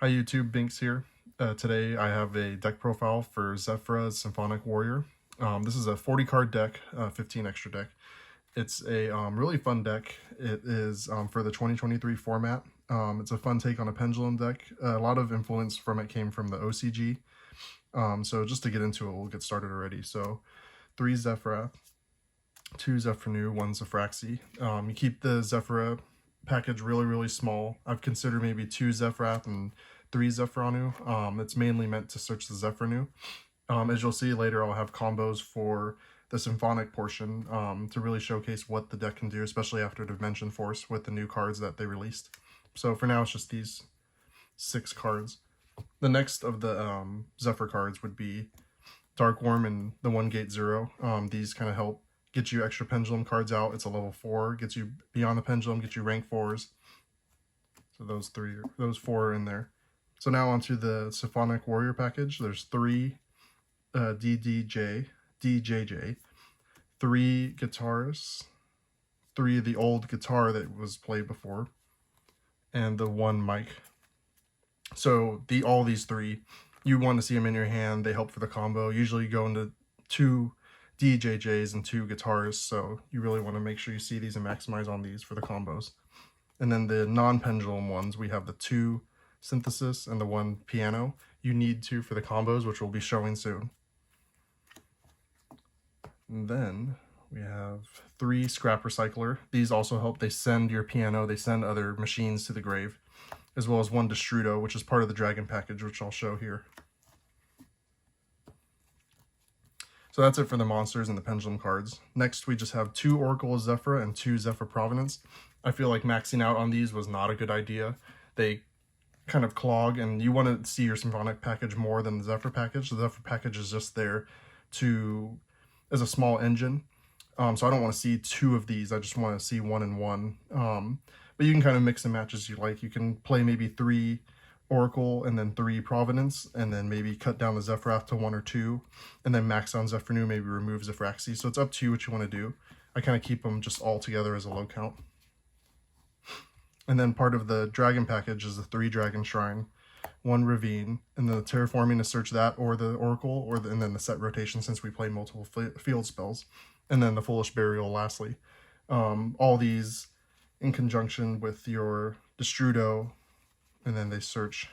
Hi YouTube, Binks here. Today I have a deck profile for Zefra's Symphonic Warrior. This is a 40 card deck, 15 extra deck. It's a really fun deck. It is for the 2023 format. It's a fun take on a pendulum deck. A lot of influence from it came from the OCG. So just to get into it, we'll get started already. So 3 Zefra, 2 Zefranu, 1 Zefraxi. You keep the Zefra package really small. I've considered maybe 2 Zefrath and 3 Zefranu. It's mainly meant to search the Zefranu. As you'll see later, I'll have combos for the symphonic portion to really showcase what the deck can do, especially after Dimension Force with the new cards that they released. So for now, it's just these 6 cards. The next of the Zephyr cards would be Darkwurm and the 1 Gate 0. These kind of help get you extra pendulum cards out. It's a level 4, gets you beyond the pendulum, gets you rank 4s. So those 4 are in there. So now onto the Symphonic Warrior package. There's 3 DJJ, 3 guitarists, 3 of the old guitar that was played before, and the 1 mic. So all these 3, you want to see them in your hand. They help for the combo. Usually you go into 2 DJJs and 2 guitars, so you really want to make sure you see these and maximize on these for the combos. And then the non-pendulum ones, we have the 2 synthesis and the 1 piano. You need 2 for the combos, which we'll be showing soon. And then we have 3 scrap recycler. These also help. They send your piano, they send other machines to the grave, as well as 1 Destrudo, which is part of the dragon package, which I'll show here. So that's it for the monsters and the pendulum cards. Next, we just have 2 Oracle of Zefra and 2 Zefra Provenance. I feel like maxing out on these was not a good idea. They kind of clog, and you want to see your symphonic package more than the Zephyr package. The Zephyr package is just there as a small engine. So I don't want to see 2 of these. I just want to see 1 and 1. But you can kind of mix and match as you like. You can play maybe 3 Oracle and then 3 Provenance, and then maybe cut down the Zefrath to 1 or 2, and then max on Zefranu, maybe remove Zefraxi. So it's up to you what you want to do. I kind of keep them just all together as a low count. And then part of the dragon package is the 3 Dragon Shrine, 1 Ravine, and the Terraforming to search that or the Oracle, and then the set rotation since we play multiple field spells, and then the Foolish Burial lastly. All these in conjunction with your Destrudo, and then they search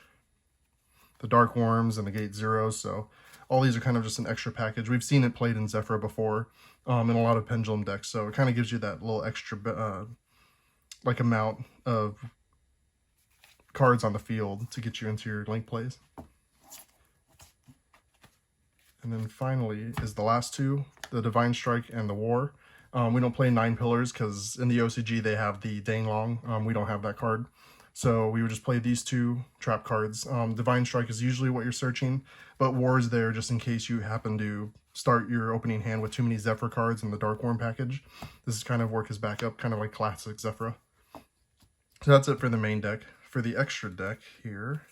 the Dark Worms and the Gate Zeros. So all these are kind of just an extra package. We've seen it played in Zefra before in a lot of pendulum decks, so it kind of gives you that little extra like amount of cards on the field to get you into your link plays. And then finally is the last 2, the Divine Strike and the War. We don't play 9 Pillars because in the OCG they have the Denglong. We don't have that card. So we would just play these 2 trap cards. Divine Strike is usually what you're searching, but War is there just in case you happen to start your opening hand with too many Zephyr cards in the Darkwurm package. This is kind of work as backup, kind of like classic Zefra. So that's it for the main deck. For the extra deck here,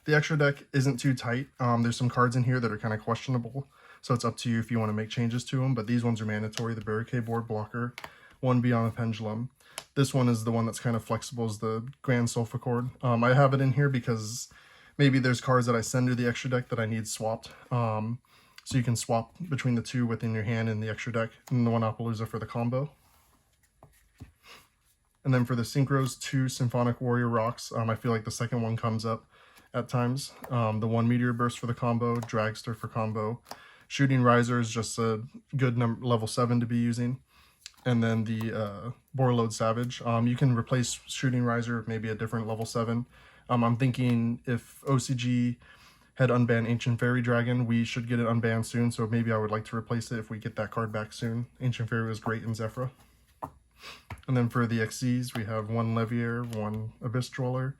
the extra deck isn't too tight. There's some cards in here that are kind of questionable, so it's up to you if you want to make changes to them, but these ones are mandatory. The Barricadeborg Blocker, 1 Beyond the Pendulum. This one is the one that's kind of flexible, is the Grand Sulfur. I have it in here because maybe there's cards that I send to the extra deck that I need swapped. So you can swap between the 2 within your hand in the extra deck, and the 1 Appaloosa for the combo. And then for the Synchros, 2 Symphonic Warrior rocks. I feel like the second one comes up at times. The 1 Meteor Burst for the combo, Dragster for combo. Shooting Riser is just a good level 7 to be using. And then the Borload Savage. You can replace Shooting Riser with maybe a different level 7. I'm thinking if OCG had unbanned Ancient Fairy Dragon, we should get it unbanned soon, so maybe I would like to replace it if we get that card back soon. Ancient Fairy was great in Zefra. And then for the XCs, we have 1 Levier, 1 Abyss Dweller,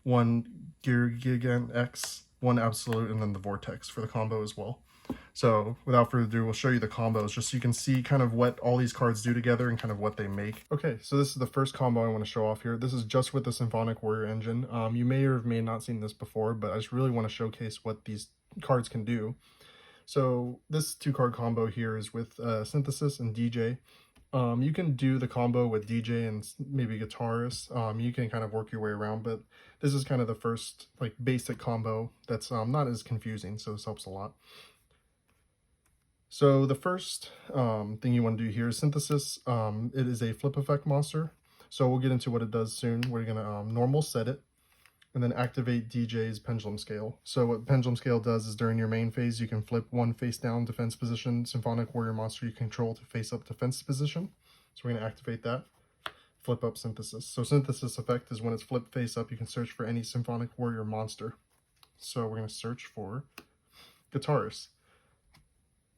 1 Gigant X, 1 Absolute, and then the Vortex for the combo as well. So without further ado, we'll show you the combos just so you can see kind of what all these cards do together and kind of what they make. Okay, so this is the first combo I want to show off here. This is just with the Symphonic Warrior engine. You may or may not seen this before, but I just really want to showcase what these cards can do. So this 2-card combo here is with Synthesis and DJ. You can do the combo with DJ and maybe guitarist. You can kind of work your way around, but this is kind of the first like basic combo that's not as confusing, so this helps a lot. So the first thing you want to do here is synthesis. It is a flip effect monster, so we'll get into what it does soon. We're gonna normal set it, and then activate DJ's pendulum scale. So what pendulum scale does is during your main phase, you can flip one face down defense position Symphonic Warrior monster you control to face up defense position. So we're going to activate that. Flip up synthesis. So synthesis effect is when it's flipped face up, you can search for any Symphonic Warrior monster. So we're going to search for guitarist.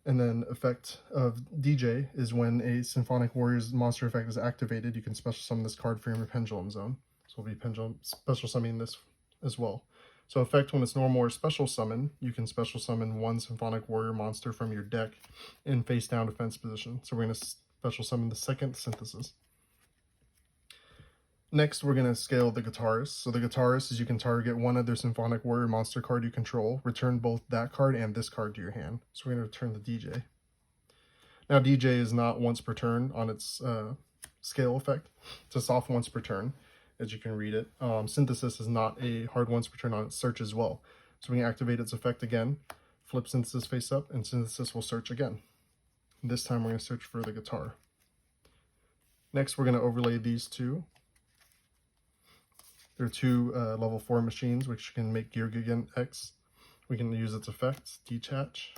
And then effect of DJ is when a Symphonic Warrior's monster effect is activated, you can special summon this card from your pendulum zone. So we'll be special summoning this as well. So effect when it's normal or special summon, you can special summon one Symphonic Warrior monster from your deck in face down defense position. So we're going to special summon the second synthesis. Next, we're going to scale the guitarist. So the guitarist is you can target one other Symphonic Warrior monster card you control, return both that card and this card to your hand. So we're going to return the DJ. Now DJ is not once per turn on its scale effect. It's a soft once per turn, as you can read it. Synthesis is not a hard once per turn on its search as well. So we can activate its effect again, flip synthesis face up, and synthesis will search again. This time we're going to search for the guitar. Next, we're going to overlay these two. There are two level 4 machines which can make Gear Gigant X. We can use its effect, detach,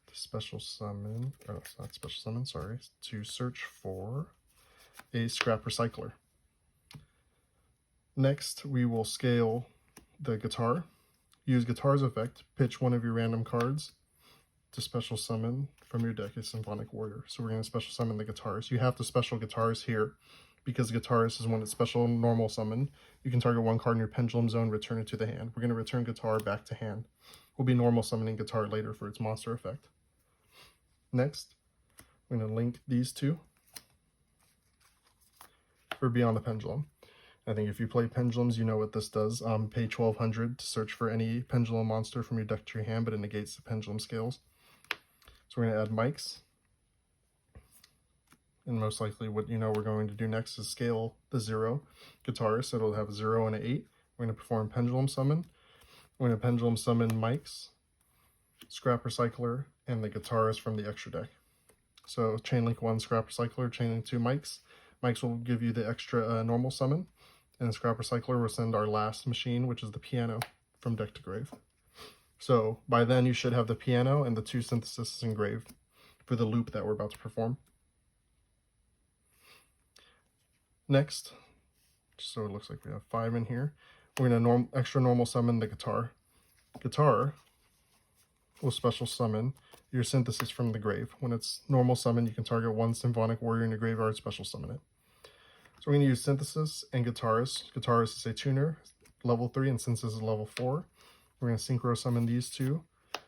to special summon, oh, it's not special summon, sorry, to search for a scrap recycler. Next, we will scale the guitar. Use guitar's effect, pitch one of your random cards to special summon from your deck a Symphonic Warrior. So we're going to special summon the guitarist. You have to special guitarist here because guitarist is when it's special normal summon. You can target one card in your pendulum zone, return it to the hand. We're going to return guitar back to hand. We'll be normal summoning guitar later for its monster effect. Next, I'm going to link these two for Beyond the Pendulum. I think if you play pendulums, you know what this does. Pay 1,200 to search for any pendulum monster from your deck to your hand, but it negates the pendulum scales. So we're going to add mics. And most likely what we're going to do next is scale the 0 guitar. So it'll have a 0 and an 8. We're going to perform pendulum summon. We're going to pendulum summon mics, scrap recycler, and the guitarist from the extra deck. So chain link 1 scrap recycler, chain link 2 mics. Mics will give you the extra normal summon. And the scrap recycler will send our last machine, which is the piano, from deck to grave. So by then you should have the piano and the 2 syntheses engraved for the loop that we're about to perform. Next, so it looks like we have 5 in here, we're going to extra normal summon the guitar. Guitar will special summon your synthesis from the grave. When it's normal summon, you can target one Symphonic Warrior in your graveyard, special summon it. So we're going to use synthesis and guitarist. Guitarist is a tuner, level 3, and synthesis is level 4. We're going to synchro summon these two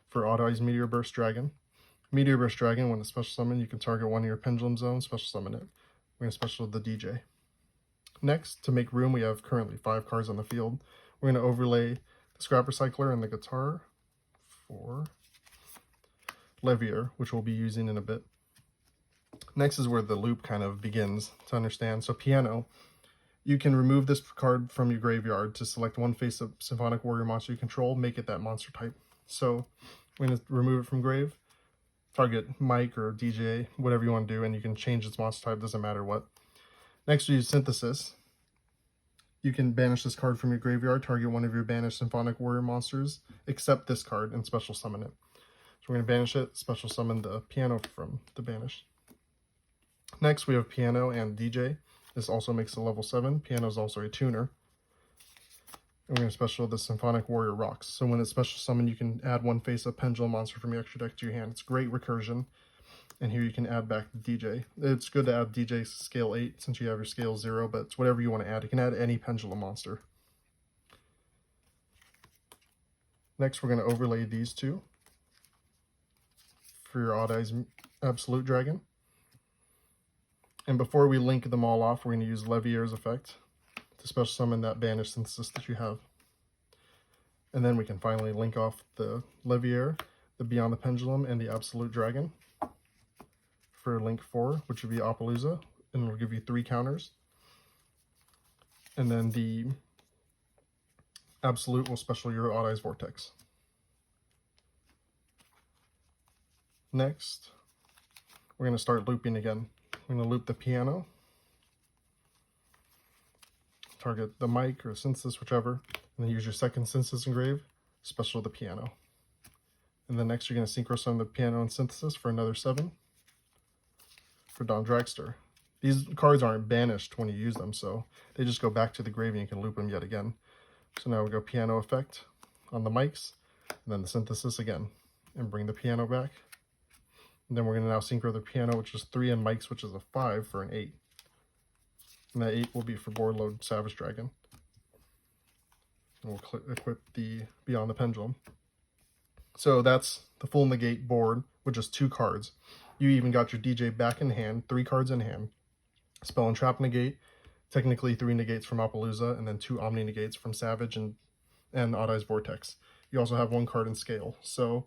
for Auto-Eyes Meteor Burst Dragon. Meteor Burst Dragon, when it's special summon, you can target one of your pendulum zones, special summon it. We're going to special the DJ. Next, to make room, we have currently 5 cards on the field. We're going to overlay the scrap recycler and the guitar for Levier, which we'll be using in a bit. Next is where the loop kind of begins to understand. So piano, you can remove this card from your graveyard to select one face-up Symphonic Warrior monster you control, make it that monster type. So we're going to remove it from grave, target mic or DJ, whatever you want to do, and you can change its monster type, doesn't matter what. Next, we use synthesis. You can banish this card from your graveyard, target one of your banished Symphonic Warrior monsters, except this card, and special summon it. So we're going to banish it, special summon the piano from the banished. Next, we have piano and DJ. This also makes a level 7. Piano is also a tuner. And we're going to special the Symphonic Warrior rocks. So when it's special summon, you can add one face-up pendulum monster from your extra deck to your hand. It's great recursion. And here you can add back the DJ. It's good to add DJ scale 8 since you have your scale 0, but it's whatever you want to add. You can add any pendulum monster. Next, we're going to overlay these two for your Odd-Eyes Absolute Dragon. And before we link them all off, we're going to use Levier's effect to special summon that banished synthesis that you have. And then we can finally link off the Levier, the Beyond the Pendulum, and the Absolute Dragon for link 4, which would be Appaloosa, and it'll give you 3 counters. And then the Absolute will special your Odd-Eyes Vortex. Next, we're going to start looping again. We're going to loop the piano, target the mic or synthesis, whichever, and then use your second synthesis engrave, special the piano. And then next you're going to synchro summon the piano and synthesis for another 7 for Dawn Dragster. These cards aren't banished when you use them, so they just go back to the grave and you can loop them yet again. So now we go piano effect on the mics, and then the synthesis again, and bring the piano back. And then we're going to now synchro the piano, which is 3, and mics, which is a 5, for an 8. And that 8 will be for board load Savage Dragon. And we'll equip the Beyond the Pendulum. So that's the full negate board with just 2 cards. You even got your DJ back in hand, 3 cards in hand. Spell and Trap negate, technically 3 negates from Appaloosa, and then 2 Omni negates from Savage and Odd-Eyes Vortex. You also have 1 card in Scale. So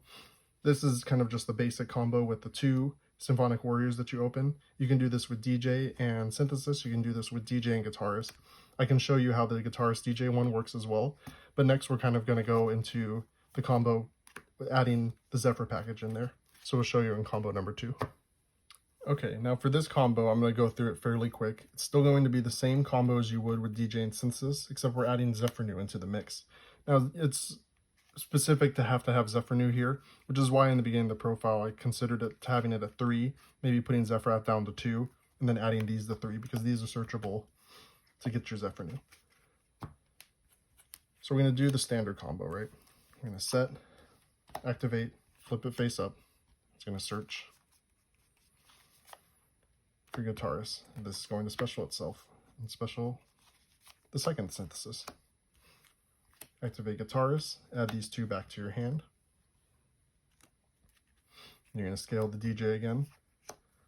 this is kind of just the basic combo with the 2 Symphonic Warriors that you open. You can do this with DJ and Synthesis. You can do this with DJ and Guitarist. I can show you how the Guitarist DJ one works as well. But next we're kind of going to go into the combo adding the Zefra package in there. So we'll show you in combo number 2. Okay, now for this combo, I'm going to go through it fairly quick. It's still going to be the same combo as you would with DJ and Synthesis, except we're adding Zefra into the mix. Now, it's specific to have Zefra here, which is why in the beginning of the profile, I considered it having it at 3, maybe putting Zefra down to 2, and then adding these to 3, because these are searchable to get your Zefra. So we're going to do the standard combo, right? We're going to set, activate, flip it face up. It's going to search for Guitarist. This is going to special itself, and special the second synthesis. Activate Guitarist, add these 2 back to your hand. You're going to scale the DJ again,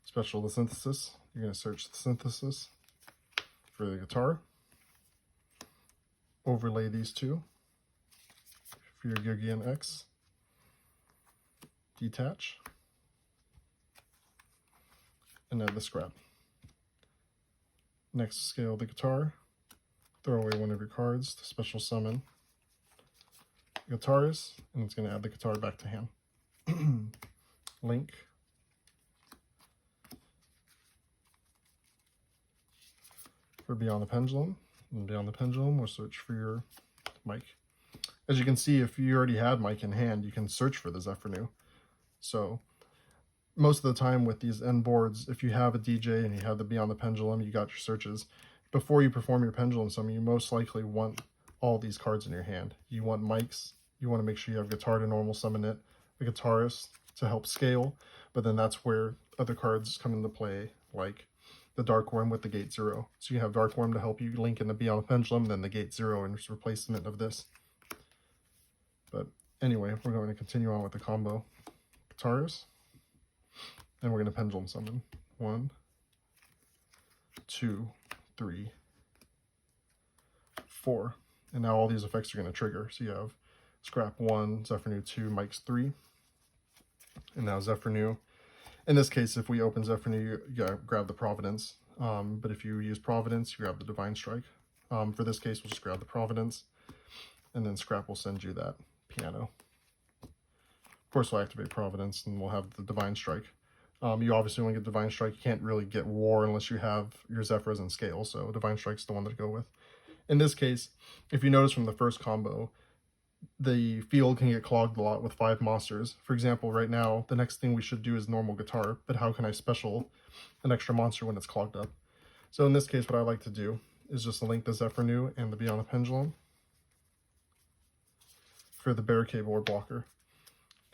special the synthesis. You're going to search the synthesis for the guitar. Overlay these 2 for your Gigian X. Detach. And add the scrap. Next, scale the guitar. Throw away 1 of your cards to special summon Guitarist, and it's going to add the guitar back to hand. Link. For Beyond the Pendulum. And Beyond the Pendulum, we'll search for your mic. As you can see, if you already had mic in hand, you can search for the Zefra. So most of the time with these end boards, if you have a DJ and you have the Beyond the Pendulum, you got your searches. Before you perform your Pendulum Summon, you most likely want all these cards in your hand. You want mics, you want to make sure you have guitar to normal summon it, a Guitarist to help scale, but then that's where other cards come into play, like the Darkwurm with the Gate 0. So you have Darkwurm to help you link in the Beyond the Pendulum, then the Gate 0 in replacement of this. But anyway, we're going to continue on with the combo. Guitarist, and we're going to Pendulum Summon. 1, 2, 3, 4. And now all these effects are going to trigger. So you have Scrap 1, Zefra 2, Mics 3. And now Zefra. In this case, if we open Zefra, you gotta grab the Providence. But if you use Providence, you grab the Divine Strike. For this case, we'll just grab the Providence. And then Scrap will send you that piano. Of course, we'll activate Providence and we'll have the Divine Strike. You obviously want to get Divine Strike. You can't really get War unless you have your Zefras in Scale. So Divine Strike's the one to go with. In this case, if you notice from the first combo, the field can get clogged a lot with 5 monsters. For example, right now, the next thing we should do is normal guitar, but how can I special an extra monster when it's clogged up? So in this case, what I like to do is just link the Zefra and the Beyond the Pendulum for the Barricadeborg Blocker.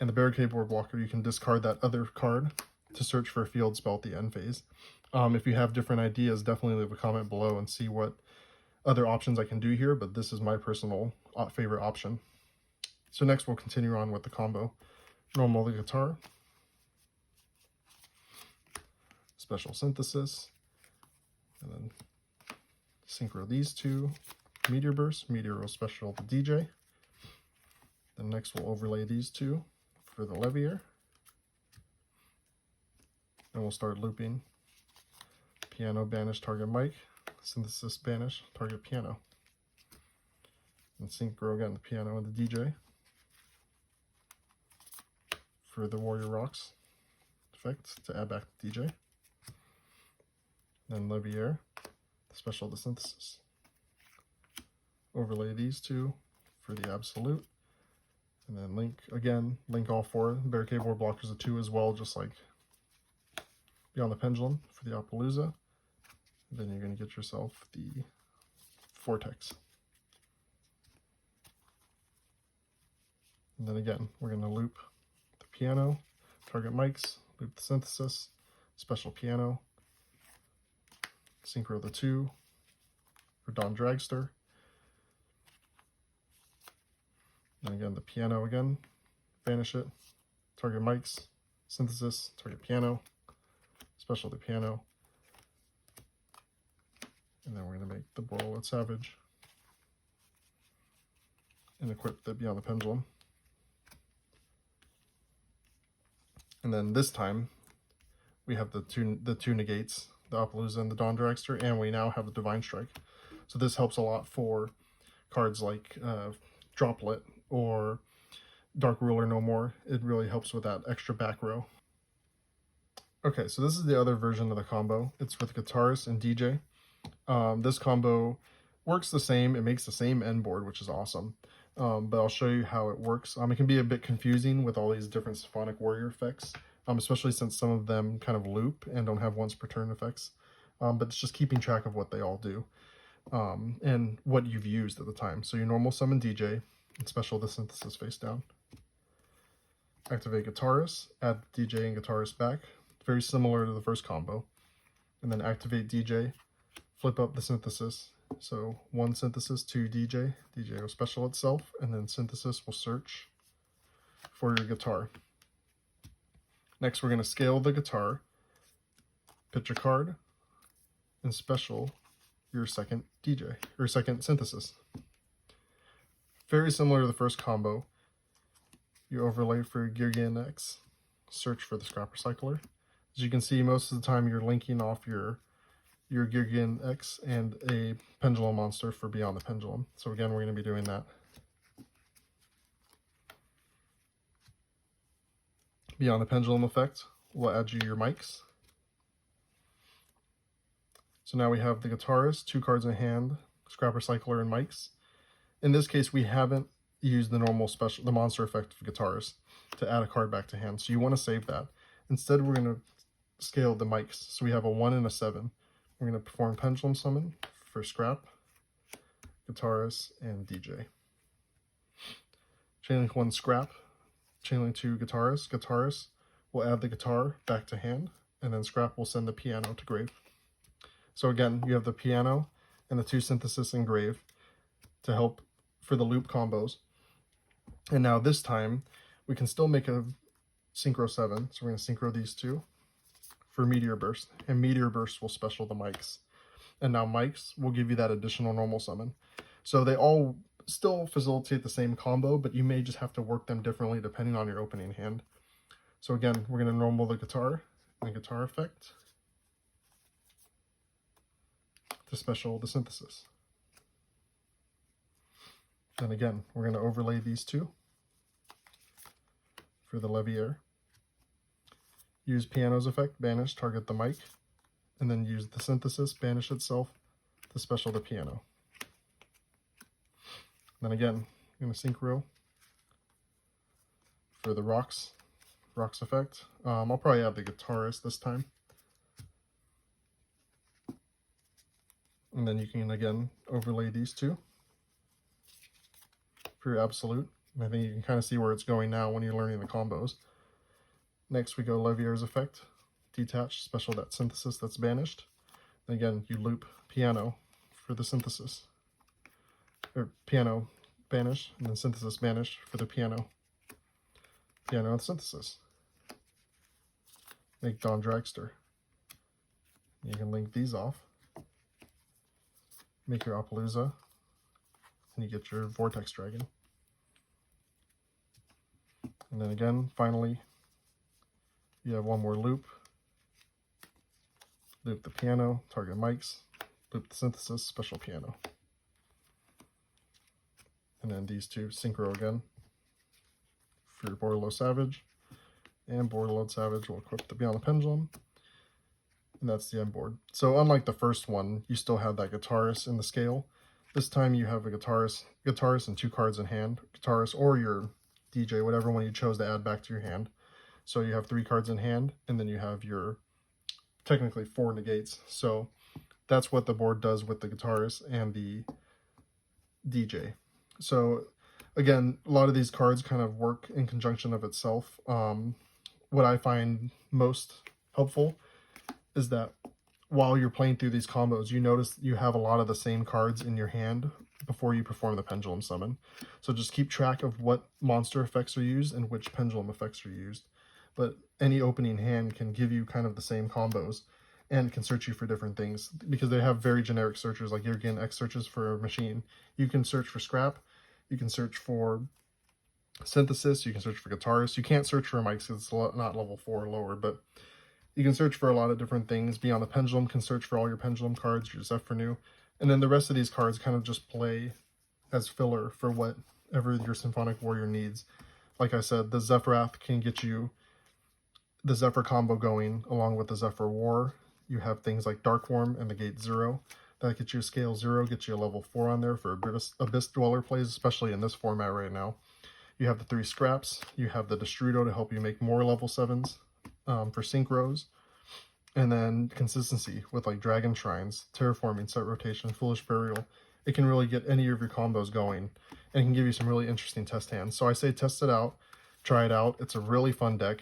And the Barricadeborg Blocker, you can discard that other card to search for a field spell at the end phase. If you have different ideas, definitely leave a comment below and see what other options I can do here, but this is my personal favorite option. So next we'll continue on with the combo. Normal the guitar, special synthesis, and then synchro these 2, Meteor Burst, Meteor will special the DJ. Then next we'll overlay these 2 for the Levier. Then we'll start looping. Piano, banish, target mic. Synthesis, banish, target piano. And synchro again, the piano and the DJ. For the Warrior Rocks effect to add back the DJ. Then Levier, special the synthesis. Overlay these two for the absolute. And then link all four. Barricadeborg Blocker is a 2 as well, just like Beyond the Pendulum for the Appaloosa. Then you're going to get yourself the Vortex. And then again, we're going to loop the piano, target mics, loop the synthesis, special piano, synchro the 2 for Dawn Dragster. And again, the piano again, banish it, target mics, synthesis, target piano, special the piano. And then we're going to make the Borreload Savage and equip the Beyond the Pendulum. And then this time, we have the two negates, the Appaloosa and the Dawn Dragster, and we now have the Divine Strike. So this helps a lot for cards like Droplet or Dark Ruler No More. It really helps with that extra back row. Okay, so this is the other version of the combo. It's with Guitarist and DJ. This combo works the same. It makes the same end board, which is awesome. But I'll show you how it works. It can be a bit confusing with all these different Symphonic Warrior effects, especially since some of them kind of loop and don't have once per turn effects. But it's just keeping track of what they all do and what you've used at the time. So your normal summon DJ and special the synthesis face down. Activate Guitarist, add DJ and Guitarist back. Very similar to the first combo. And then activate DJ, flip up the synthesis. So 1 synthesis, 2 DJ. DJ will special itself, and then synthesis will search for your guitar. Next, we're going to scale the guitar, pitch a card, and special your second DJ, or second synthesis. Very similar to the first combo. You overlay for Geargian X, search for the Scrap Recycler. As you can see, most of the time you're linking off your Geargian X and a Pendulum monster for Beyond the Pendulum. So again, we're going to be doing that. Beyond the Pendulum effect, we'll add you your mics. So now we have the Guitarist, 2 cards in hand, Scrap Recycler, and mics. In this case, we haven't used the normal special, the monster effect of Guitarist to add a card back to hand. So you want to save that. Instead, we're going to scale the mics. So we have a 1 and a 7. We're going to perform Pendulum Summon for Scrap, Guitarist, and DJ. Chainlink 1 Scrap, Chainlink 2 Guitarist. Guitarist will add the guitar back to hand, and then Scrap will send the piano to grave. So again, you have the piano and the 2 synthesis in grave to help for the loop combos. And now this time, we can still make a Synchro 7. So we're going to Synchro these 2 for Meteor Burst. And Meteor Burst will special the mics. And now mics will give you that additional normal summon. So they all still facilitate the same combo, but you may just have to work them differently depending on your opening hand. So again, we're going to normal the guitar and the guitar effect to special the synthesis. And again, we're going to overlay these 2 for the Levier. Use piano's effect, banish, target the mic, and then use the synthesis, banish itself to special the piano. Then again, I'm going to synchro for the rocks effect. I'll probably add the Guitarist this time. And then you can again overlay these 2 for your absolute. And I think you can kind of see where it's going now when you're learning the combos. Next we go Levier's effect, detach, special that synthesis that's banished. And again, you loop piano for the synthesis. Or piano banish, and then synthesis banish for the piano. Piano and synthesis. Make Dawn Dragster. You can link these off. Make your Appaloosa, and you get your Vortex Dragon. And then again, finally, you have one more loop, loop the piano, target mics, loop the synthesis, special piano. And then these two synchro again for your Borderload Savage. And Borderload Savage will equip the Beyond the Pendulum. And that's the end board. So unlike the first one, you still have that guitarist in the scale. This time you have a guitarist and 2 cards in hand. Guitarist or your DJ, whatever one you chose to add back to your hand. So you have 3 cards in hand, and then you have your, technically 4 negates. So that's what the board does with the guitarist and the DJ. So again, a lot of these cards kind of work in conjunction of itself. What I find most helpful is that while you're playing through these combos, you notice you have a lot of the same cards in your hand before you perform the pendulum summon. So just keep track of what monster effects are used and which pendulum effects are used. But any opening hand can give you kind of the same combos and can search you for different things because they have very generic searchers, like again, X searches for a machine. You can search for scrap, you can search for synthesis, you can search for guitarists. You can't search for mics because it's not level 4 or lower, but you can search for a lot of different things. Beyond the Pendulum can search for all your pendulum cards, your Zefra, and then the rest of these cards kind of just play as filler for whatever your Symphonic Warrior needs. Like I said, the Zefrath can get you the Zefra combo going along with the Zefra War. You have things like Darkwurm and the Gate 0. That gets you a scale 0, gets you a level 4 on there for Abyss Dweller plays, especially in this format right now. You have the 3 scraps. You have the Destrudo to help you make more level 7s for synchros. And then consistency with like Dragon Shrines, Terraforming, Set Rotation, Foolish Burial. It can really get any of your combos going and can give you some really interesting test hands. So I say test it out, try it out. It's a really fun deck.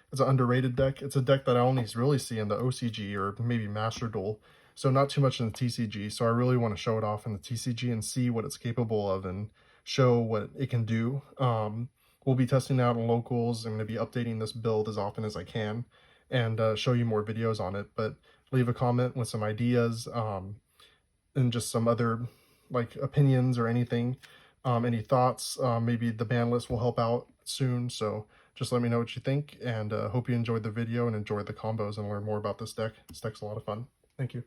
It's an underrated deck. It's a deck that I only really see in the OCG or maybe Master Duel. So not too much in the TCG. So I really want to show it off in the TCG and see what it's capable of and show what it can do. We'll be testing out in locals. I'm going to be updating this build as often as I can and show you more videos on it. But leave a comment with some ideas and just some other like opinions or anything. Any thoughts. Maybe the ban list will help out soon. So just let me know what you think, and hope you enjoyed the video and enjoyed the combos and learn more about this deck. This deck's a lot of fun. Thank you.